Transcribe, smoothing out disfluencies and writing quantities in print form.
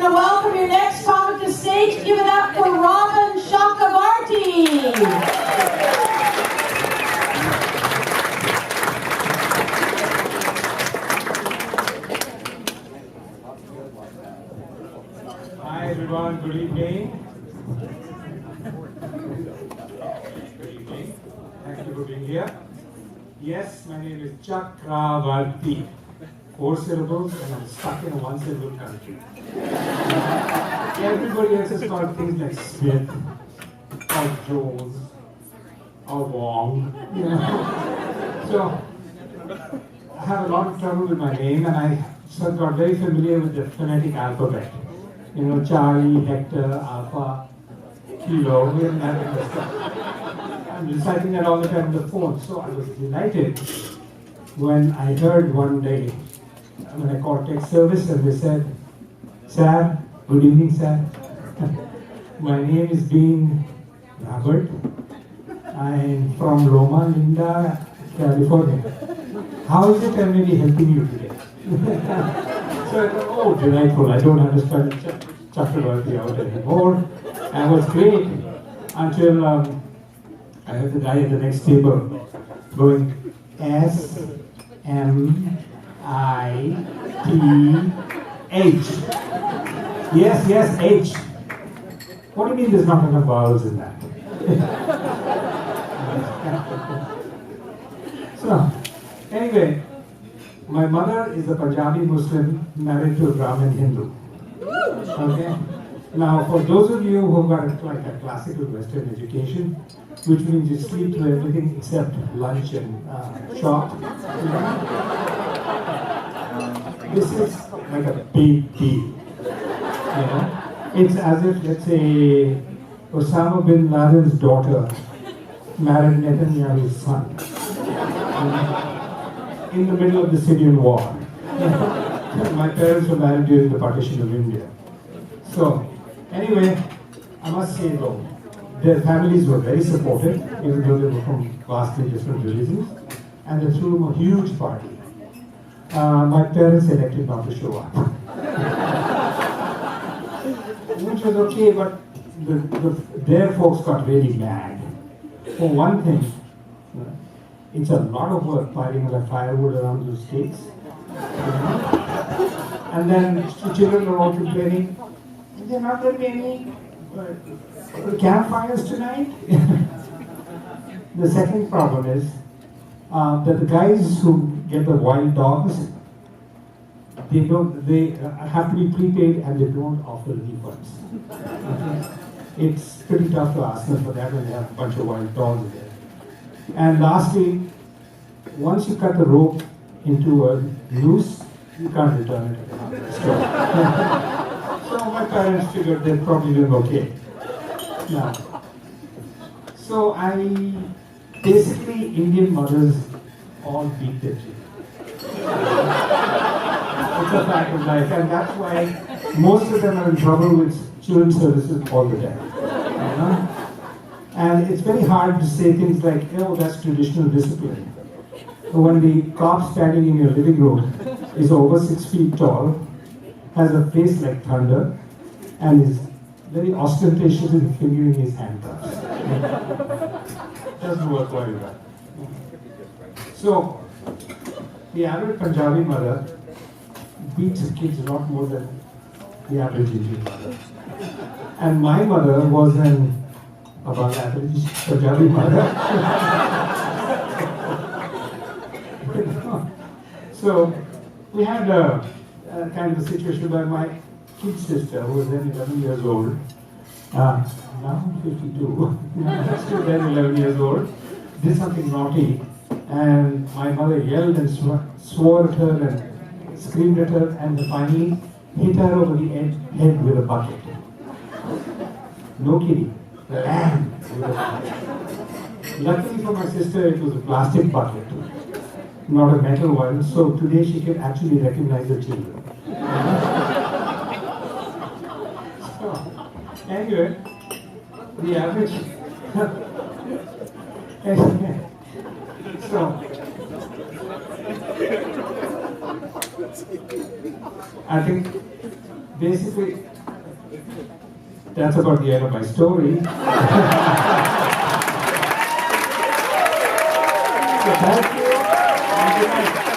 to welcome your next comic to stage. Give it up for Chakravarti. Hi everyone, good evening. Good evening. Thank you for being here. Yes, my name is Chakravarti. 4 syllables and I'm stuck in a 1-syllable country. Everybody else has got things like Smith, or Jones, or Wong. You know? So I have a lot of trouble with my name and I sort of got very familiar with the phonetic alphabet. You know, Charlie, Hector, Alpha, Kilo, and that kind of stuff. I'm reciting that all the time on the phone. So I was delighted when I heard one day, when I called tech service and they said, "Sir, good evening, sir. My name is Dean Robert. I'm from Loma Linda, California. How is it I may be helping you today?" So I thought, oh, delightful. I don't have to spell Chakravarti out anymore. And it was great until I heard the guy at the next table going, S-M-I-T-H. Yes, H. What do you mean there's not enough vowels in that? So, anyway, my mother is a Punjabi Muslim married to a Brahmin Hindu. Okay? Now, for those of you who got like a classical Western education, which means you sleep through everything except lunch and shop, this is like a big deal. You know? It's as if, let's say, Osama bin Laden's daughter married Netanyahu's son. In the middle of the Syrian war. My parents were married during the partition of India. So, anyway, I must say though, their families were very supportive, even though they were from vastly different religions, and they threw them a huge party. My parents elected not to show up. Which was okay, but their folks got really mad. For one thing, it's a lot of work piling the firewood around those stakes. And then the children are all complaining, "There are not going to be any campfires tonight?" The second problem is that the guys who get the wild dogs, they have to be prepaid and they don't offer refunds. Okay? It's pretty tough to ask them for that when they have a bunch of wild dogs there. And lastly, once you cut the rope into a noose, you can't return it to the store. So my parents figured they're probably doing okay. Now, so basically Indian mothers all beat their children. It's a fact of life, and that's why most of them are in trouble with children's services all the time. You know? And it's very hard to say things like, "Oh, that's traditional discipline." When the cop standing in your living room is over 6 feet tall, has a face like thunder, and is very ostentatious in fingering his handcuffs. Doesn't work very well. So, the average Punjabi mother beats her kids a lot more than the average Indian mother. And my mother was an above average Punjabi mother. So we had a kind of a situation where my kid sister, who was then 11 years old, now 52, still then 11 years old, did something naughty, and my mother yelled and swore at her and screamed at her, and finally hit her over the head with a bucket. No kidding. Bam! Luckily for my sister, it was a plastic bucket, not a metal one, so today she can actually recognize the children. So, anyway, the average. So, I think basically, that's about the end of my story. So thank you. And good night.